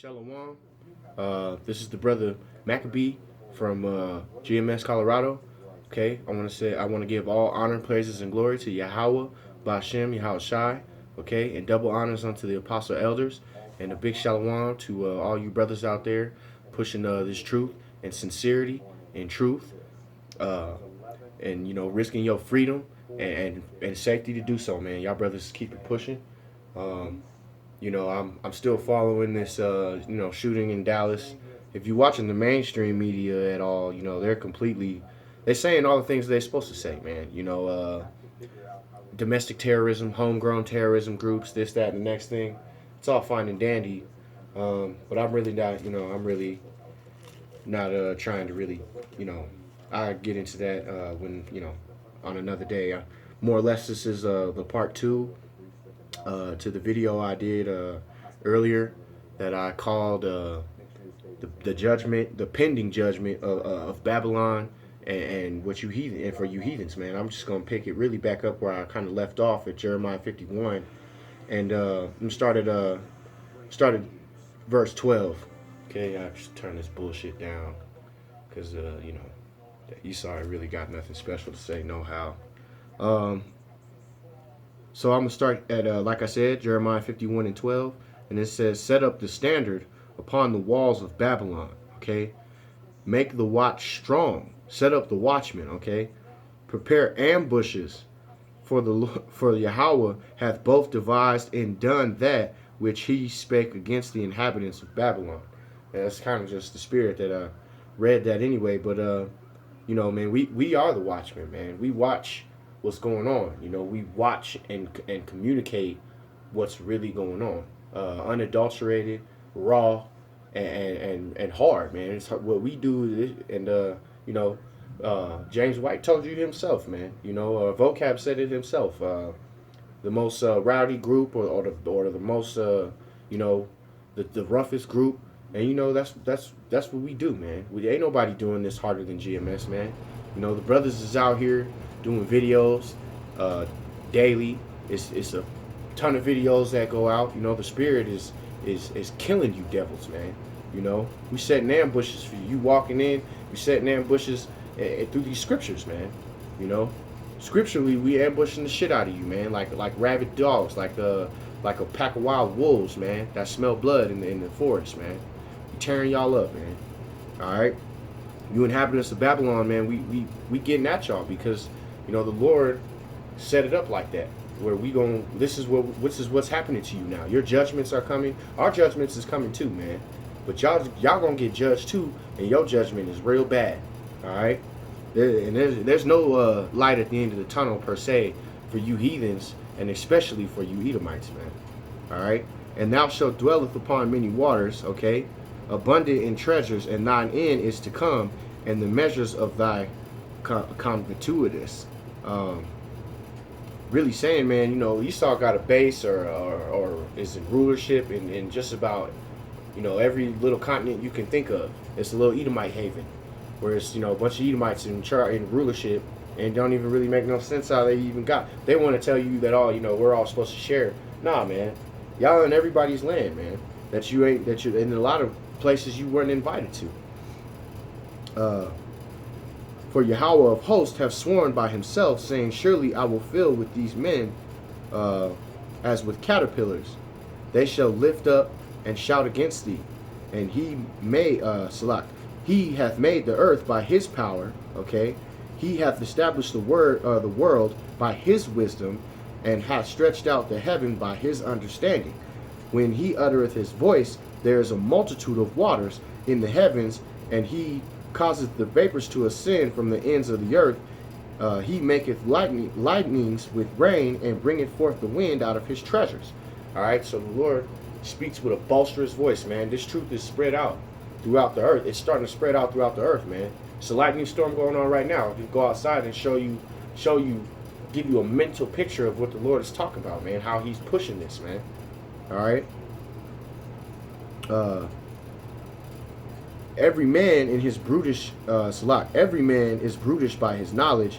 Shalom. This is the brother Maccabee from GMS, Colorado. Okay, I want to give all honor, praises, and glory to Yahweh, Bashem, Yahweh Shai. Okay, and double honors unto the apostle elders, and a big shalom to all you brothers out there pushing this truth and sincerity and truth, uh, and risking your freedom and safety to do so, man. Y'all brothers keep it pushing. Um, I'm still following this shooting in Dallas. If you're watching the mainstream media at all, they're saying all the things they're supposed to say, man. Domestic terrorism, homegrown terrorism groups, this, that, and the next thing. It's all fine and dandy, but I'm really not. I'm really not trying to really. I get into that when on another day. More or less, this is the part two to the video I did earlier that I called the judgment, the pending judgment of Babylon and what you heathen and for you heathens, man. I'm just gonna pick it really back up where I kind of left off at Jeremiah 51, and started verse 12. Okay, I just turn this bullshit down because Esau really got nothing special to say, no how. So I'm going to start at, like I said, Jeremiah 51 and 12. And it says, set up the standard upon the walls of Babylon, okay? Make the watch strong. Set up the watchmen, okay? Prepare ambushes, for Yahweh hath both devised and done that which he spake against the inhabitants of Babylon. And that's kind of just the spirit that I read that anyway. But, man, we are the watchmen, man. We watch what's going on. We watch and communicate what's really going on, unadulterated, raw, and hard, man. It's what we do. And James White told you himself, man. Vocab said it himself. The most rowdy group, or the most the roughest group. And that's what we do, man. We ain't nobody doing this harder than GMS, man. The brothers is out here doing videos daily. It's a ton of videos that go out. The spirit is killing you devils, man. We setting ambushes for you. You walking in, we setting ambushes through these scriptures, man. Scripturally, we ambushing the shit out of you, man. Like rabid dogs, like a pack of wild wolves, man, that smell blood in the forest, man. We tearing y'all up, man. All right, you inhabitants of Babylon, man. We getting at y'all because the Lord set it up like that, where this is what's happening to you now. Your judgments are coming. Our judgments is coming too, man. But y'all gonna get judged too, and your judgment is real bad. All right, there's no light at the end of the tunnel per se for you heathens, and especially for you Edomites, man. All right, and thou shalt dwelleth upon many waters, okay, abundant in treasures, and thine end is to come, and the measures of thy convituitous. Really saying, man, Esau got a base or is in rulership in just about, every little continent you can think of. It's a little Edomite haven, where it's, a bunch of Edomites in rulership, and don't even really make no sense how they even got. They want to tell you that we're all supposed to share. Nah, man, y'all in everybody's land, man. That you're in a lot of places you weren't invited to. For Yahweh of hosts have sworn by himself, saying, surely I will fill with these men as with caterpillars. They shall lift up and shout against thee. And he hath made the earth by his power, okay? He hath established the world by his wisdom, and hath stretched out the heaven by his understanding. When he uttereth his voice, there is a multitude of waters in the heavens, and he causeth the vapors to ascend from the ends of the earth. He maketh lightnings with rain, and bringeth forth the wind out of his treasures. All right, so the Lord speaks with a boisterous voice, man. This truth is spread out throughout the earth. It's starting to spread out throughout the earth, man. It's a lightning storm going on right now. You go outside and give you a mental picture of what the Lord is talking about, man. How he's pushing this, man. All right. Every man in his brutish every man is brutish by his knowledge.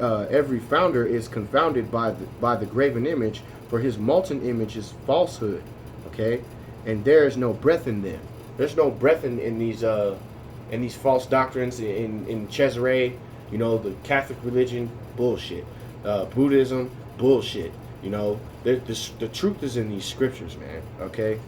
Every founder is confounded by the graven image, for his molten image is falsehood. Okay, and there is no breath in them. There's no breath in these false doctrines in Cesare. You know, the Catholic religion, bullshit. Buddhism, bullshit. You know, the truth is in these scriptures, man. Okay.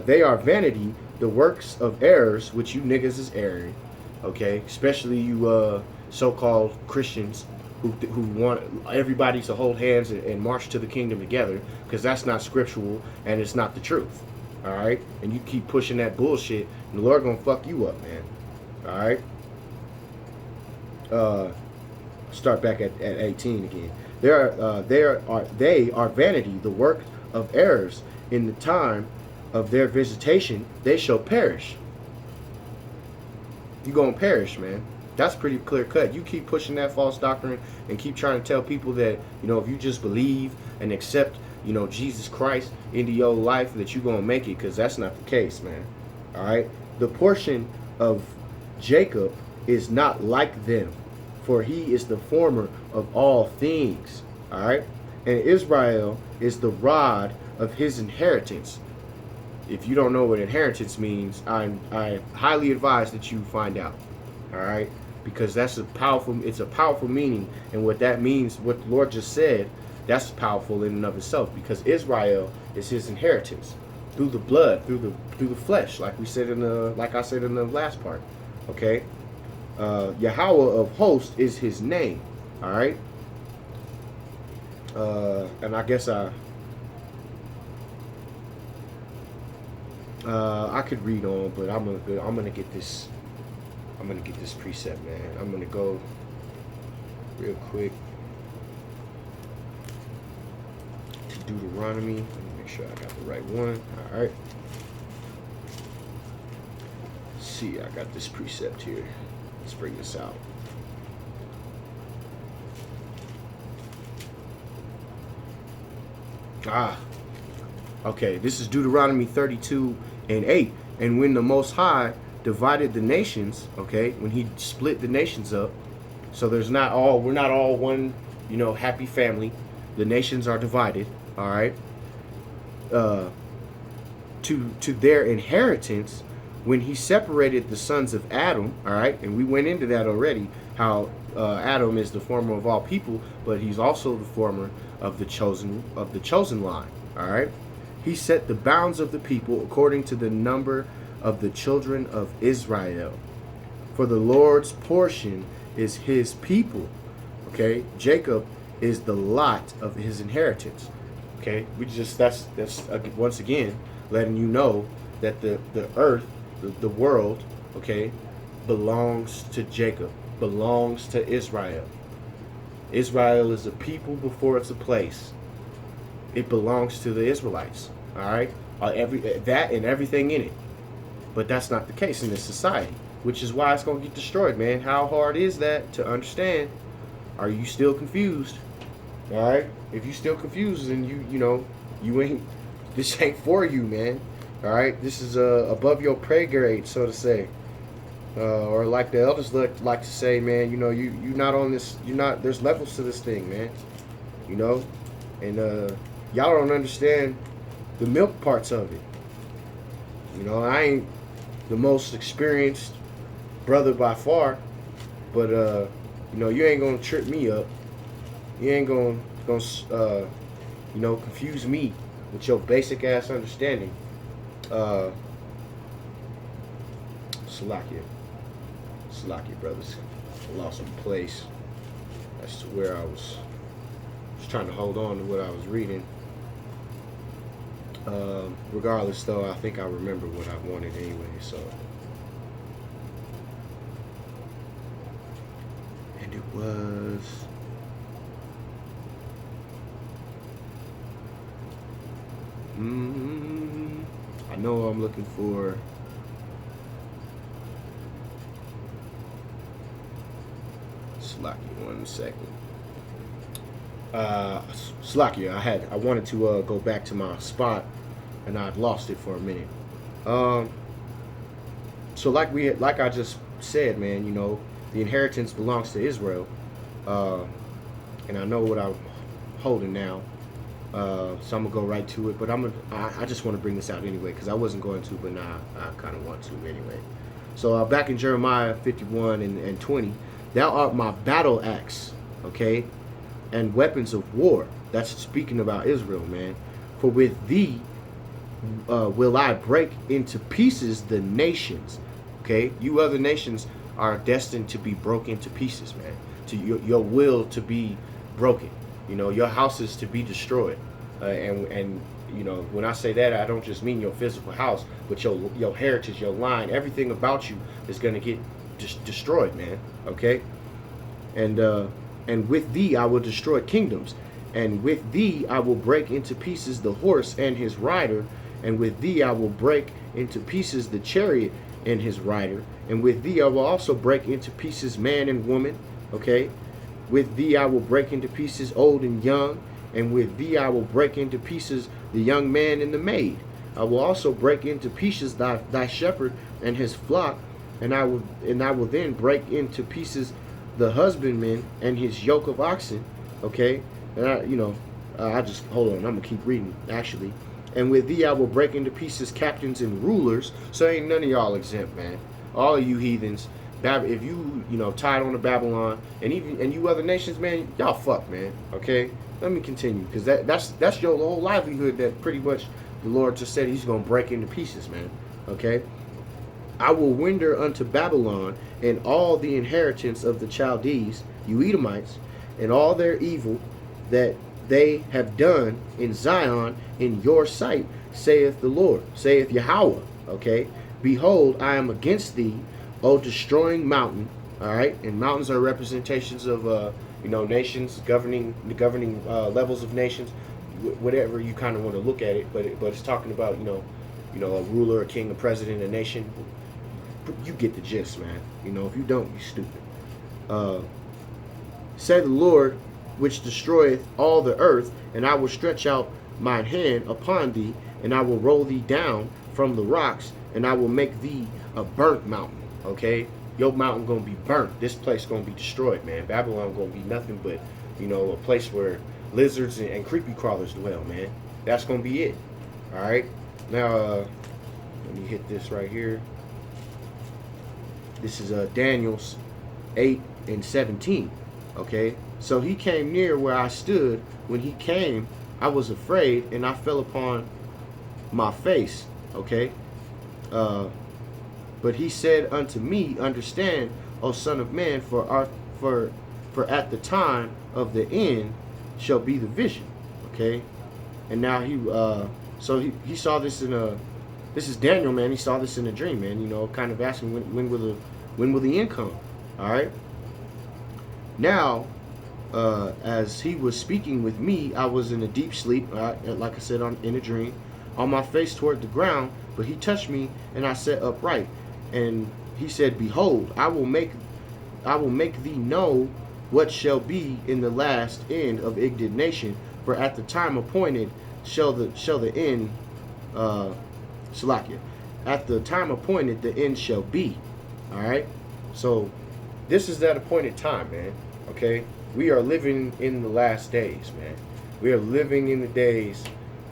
They are vanity, the works of errors, which you niggas is erring. Okay, especially you so-called Christians who want everybody to hold hands and march to the kingdom together, because that's not scriptural and it's not the truth. All right, and you keep pushing that bullshit, and the Lord gonna fuck you up, man. All right. Start back at 18 again. They are vanity, the work of errors. In the time of their visitation, they shall perish. You gonna perish, man. That's pretty clear cut. You keep pushing that false doctrine and keep trying to tell people that, you know, if you just believe and accept, you know, Jesus Christ into your life, that you're gonna make it, because that's not the case, man. All right. The portion of Jacob is not like them, for he is the former of all things. All right. And Israel is the rod of his inheritance. If you don't know what inheritance means, I highly advise that you find out. All right, because it's a powerful meaning, and what that means, what the Lord just said, that's powerful in and of itself, because Israel is his inheritance through the blood, through the flesh, like I said in the last part. Okay, Yahweh of hosts is his name. All right, and I guess I could read on, but I'm gonna get this precept, man. I'm gonna go real quick to Deuteronomy. Let me make sure I got the right one. All right. Let's see, I got this precept here. Let's bring this out. Okay. This is Deuteronomy 32:8. And when the Most High divided the nations, okay, when he split the nations up, so we're not all one, you know, happy family. The nations are divided, all right, to their inheritance, when he separated the sons of Adam, all right, and we went into that already, how Adam is the former of all people, but he's also the former of the chosen line, all right. He set the bounds of the people according to the number of the children of Israel. For the Lord's portion is his people. Okay, Jacob is the lot of his inheritance. Okay, that's once again letting you know that the earth, the world, okay, belongs to Jacob, belongs to Israel. Israel is a people before it's a place. It belongs to the Israelites. All right, that and everything in it. But that's not the case in this society, which is why it's going to get destroyed, man. How hard is that to understand? Are you still confused? All right? If you still confused, then this ain't for you, man. All right? This is above your pay grade, so to say. Or like the elders like to say, man, you know, you're not on this, there's levels to this thing, man. You know? And y'all don't understand the milk parts of it. You know, I ain't the most experienced brother by far, but you know, you ain't gonna trip me up. You ain't gonna confuse me with your basic ass understanding. Salakia, brothers. I lost my place. That's to where I was trying to hold on to what I was reading. Regardless, though, I think I remember what I wanted anyway, so. And it was... I know I'm looking for... Slacky, 1 second. Slakia, I wanted to go back to my spot, and I'd lost it for a minute. So like I just said, man, you know, the inheritance belongs to Israel, and I know what I'm holding now. So I'm gonna go right to it, but I just want to bring this out anyway because I wasn't going to, but now I kind of want to anyway. So back in Jeremiah 51 and 20, thou art my battle axe, okay, and weapons of war. That's speaking about Israel, man. For with thee will I break into pieces the nations. Okay, you other nations are destined to be broken to pieces, man. To your will to be broken. You know, your houses to be destroyed. And you know, when I say that, I don't just mean your physical house, but your heritage, your line, everything about you is gonna get destroyed, man. Okay, and with thee I will destroy kingdoms, and with thee I will break into pieces the horse and his rider, and with thee I will break into pieces the chariot and his rider, and with thee I will also break into pieces man and woman. Okay, with thee I will break into pieces old and young, and with thee I will break into pieces the young man and the maid. I will also break into pieces thy shepherd and his flock, and I will then break into pieces the husbandman and his yoke of oxen. Okay, and I just hold on. I'm gonna keep reading actually. And with thee I will break into pieces captains and rulers. So ain't none of y'all exempt, man. All of you heathens, if you tied on to Babylon, and you other nations, man, y'all fuck, man. Okay, let me continue because that's your whole livelihood. That pretty much the Lord just said He's gonna break into pieces, man. Okay. I will render unto Babylon and all the inheritance of the Chaldees, you Edomites, and all their evil that they have done in Zion in your sight, saith the Lord, saith Yahweh. Okay, behold, I am against thee, O destroying mountain. All right, and mountains are representations of nations, governing levels of nations, whatever you kind of want to look at it. But it's talking about a ruler, a king, a president, a nation. You get the gist, man. If you don't, you stupid. Say the Lord, which destroyeth all the earth, and I will stretch out mine hand upon thee, and I will roll thee down from the rocks, and I will make thee a burnt mountain. Okay, your mountain gonna be burnt. This place gonna be destroyed, man. Babylon gonna be nothing but a place where lizards and creepy crawlers dwell, man. That's gonna be it. All right. Now, let me hit this right here. This is Daniel's 8 and 17. Okay, so he came near where I stood. When he came, I was afraid, and I fell upon my face. Okay, but he said unto me, understand, O son of man, for at the time of the end shall be the vision. Okay, and now he saw this in a. This is Daniel, man. He saw this in a dream, man. Kind of asking when will the end come? All right. Now, as he was speaking with me, I was in a deep sleep, like I said, in a dream, on my face toward the ground. But he touched me, and I sat upright. And he said, behold, I will make thee know what shall be in the last end of indignation. For at the time appointed shall the end, Salakia. At the time appointed, the end shall be. All right. So this is that appointed time, man. Okay, we are living in the last days, man. We are living in the days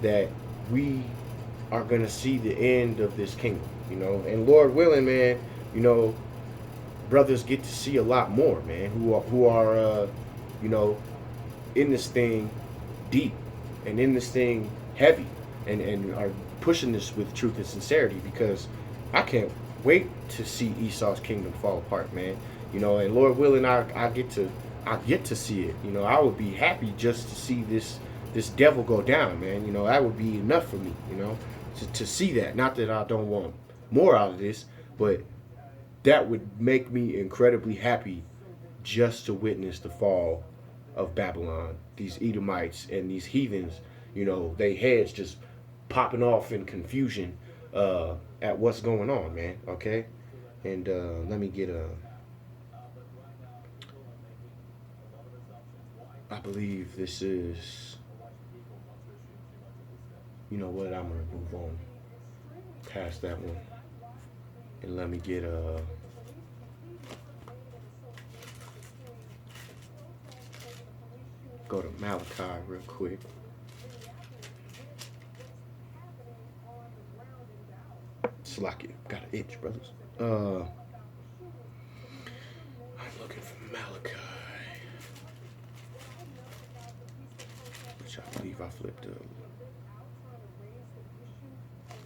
that we are gonna see the end of this kingdom, and Lord willing, man, brothers get to see a lot more, man, who are in this thing deep and in this thing heavy and are pushing this with truth and sincerity, because I can't wait to see Esau's kingdom fall apart, man. And Lord willing, I get to see it. I would be happy just to see this devil go down, man. That would be enough for me, to see that. Not that I don't want more out of this, but that would make me incredibly happy just to witness the fall of Babylon. These Edomites and these heathens, they heads just popping off in confusion at what's going on, man. Okay, and let me get I believe this is. You know what? I'm gonna move on past that one, and let me get go to Malachi real quick. Slack it. Got an itch, brothers. I'm looking for Malachi, which I believe I flipped.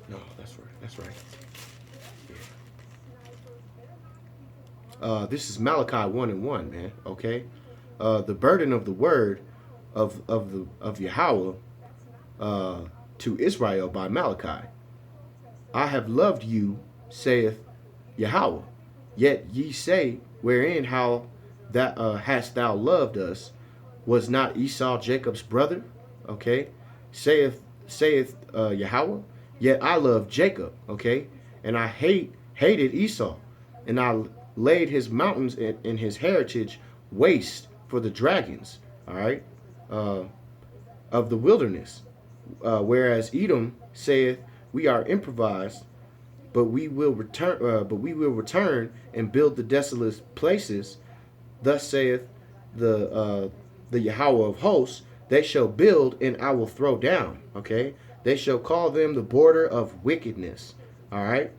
No, that's right. That's right. Yeah. This is Malachi 1:1, man. Okay. The burden of the word of Yahweh to Israel by Malachi. I have loved you, saith Yahweh. Yet ye say, wherein how that hast thou loved us? Was not Esau Jacob's brother? Okay. Saith Yahweh. Yet I love Jacob. Okay. And I hated Esau. And I laid his mountains in his heritage waste for the dragons. All right. Of the wilderness. Whereas Edom saith, we are improvised, but we will return. But we will return and build the desolate places. Thus saith the Yahweh of hosts, they shall build and I will throw down. Okay, they shall call them the border of wickedness. All right,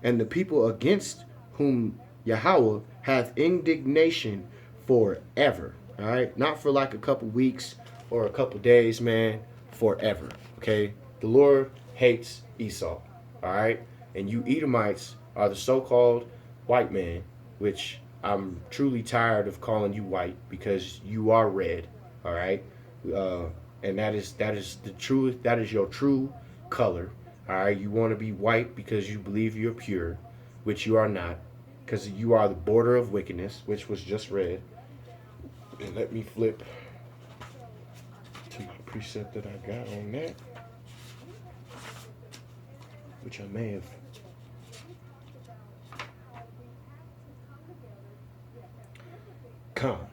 and the people against whom Yahweh hath indignation forever. All right, not for like a couple weeks or a couple days, man. Forever. Okay, the Lord hates Esau. All right, and you Edomites are the so-called white man, which I'm truly tired of calling you white because you are red. All right, and that is the truth. That is your true color. All right, you want to be white because you believe you're pure, which you are not, because you are the border of wickedness, which was just red. And let me flip to my precept that I got on that, which I may have. Con.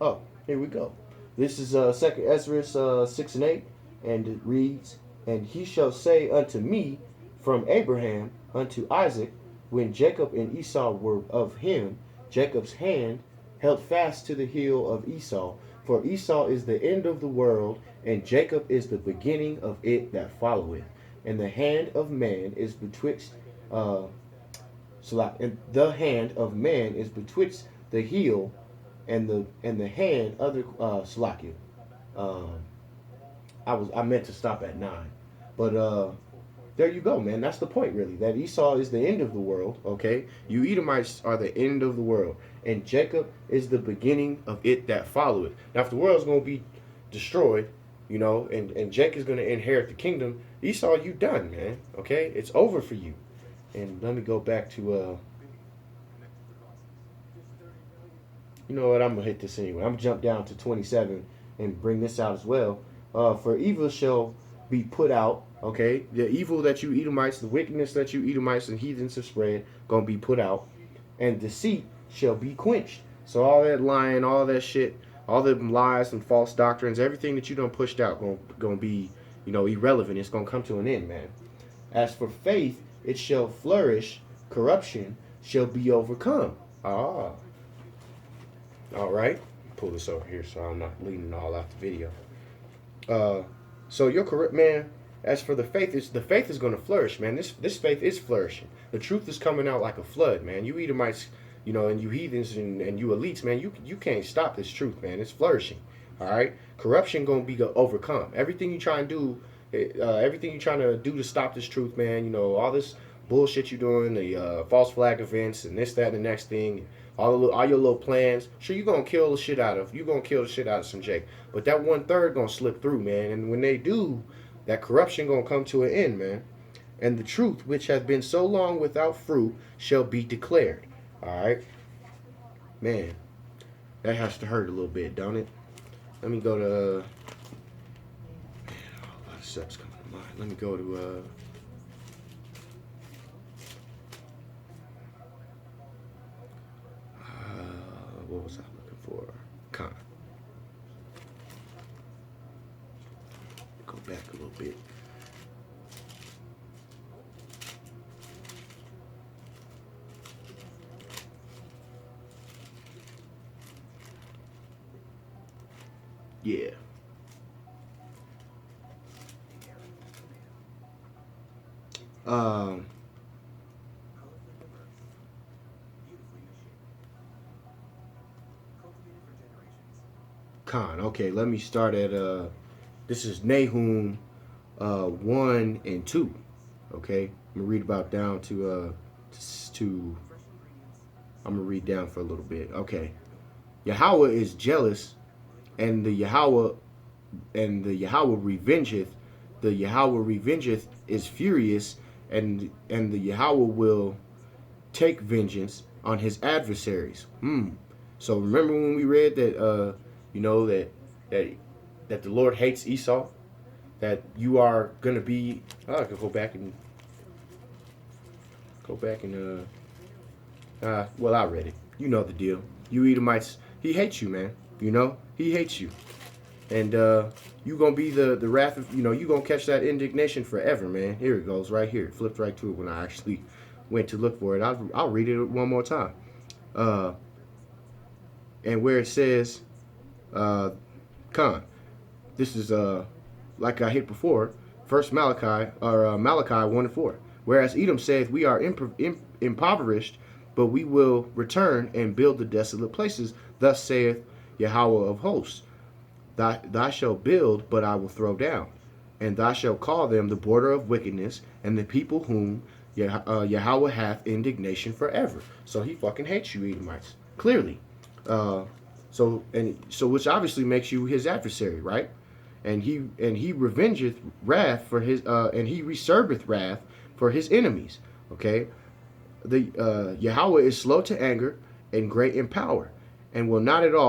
Oh, here we go. This is 2nd Ezra 6 and 8, and it reads, and he shall say unto me from Abraham unto Isaac, when Jacob and Esau were of him, Jacob's hand held fast to the heel of Esau, for Esau is the end of the world, and Jacob is the beginning of it that followeth. And the hand of man is betwixt and the hand of man is betwixt the heel and the hand other Salakia. I meant to stop at 9. But there you go, man. That's the point, really. That Esau is the end of the world, okay? You Edomites are the end of the world. And Jacob is the beginning of it that followeth. Now, if the world's going to be destroyed, you know, and Jacob is going to inherit the kingdom, Esau, you done, man, okay? It's over for you. And let me go back to, you know what, I'm going to hit this anyway. I'm going to jump down to 27 and bring this out as well. For evil shall be put out, okay? The evil that you Edomites, the wickedness that you Edomites and heathens have spread, going to be put out. And deceit shall be quenched. So all that lying, all that shit, all the lies and false doctrines, everything that you done pushed out going to be, you know, irrelevant. It's going to come to an end, man. As for faith, it shall flourish. Corruption shall be overcome. Ah. All right. Pull this over here so I'm not leaning all out the video. So you're correct, man. As for the faith is going to flourish, man. This faith is flourishing. The truth is coming out like a flood, man. You Edomites, you know, and you heathens and you elites, man, you can't stop this truth, man. It's flourishing. All right. Corruption going to be overcome. Everything you try and do, everything you trying to do to stop this truth, man. You know, all this bullshit you doing, the false flag events and this, that, and the next thing. All your little plans. Sure, you're going to kill the shit out of some Jake. But that 1/3 going to slip through, man. And when they do, that corruption going to come to an end, man. And the truth, which has been so long without fruit, shall be declared. All right? Man, that has to hurt a little bit, don't it? Let me go to... man, a lot of steps coming to mind. Let me go to... what was I looking for? Con. Go back a little bit. Yeah. Um, Khan. Okay, let me start at this is Nahum 1 and 2. Okay, I'm gonna read about down to I'm gonna read down for a little bit. Okay, Yahweh is jealous, and the Yahweh revengeth. The Yahweh revengeth is furious, and the Yahweh will take vengeance on his adversaries. So remember when we read that you know that that the Lord hates Esau, that you are gonna be. Oh, I could go back and well, I read it. You know the deal. You Edomites, he hates you, man. You know he hates you, and you gonna be the wrath of, you gonna catch that indignation forever, man. Here it goes, right here. It flipped right to it when I actually went to look for it. I'll read it one more time. Uh, and where it says, Khan, this is like I hit before, First Malachi or Malachi 1:4. Whereas Edom saith, we are impoverished, but we will return and build the desolate places. Thus saith Yahweh of hosts. Thou shalt build, but I will throw down. And thou shalt call them the border of wickedness, and the people whom Yahweh hath indignation forever. So he fucking hates you, Edomites. Clearly. So which obviously makes you his adversary, right? And he revengeth wrath for his and he reserveth wrath for his enemies. Okay? The Yahweh is slow to anger and great in power, and will not at all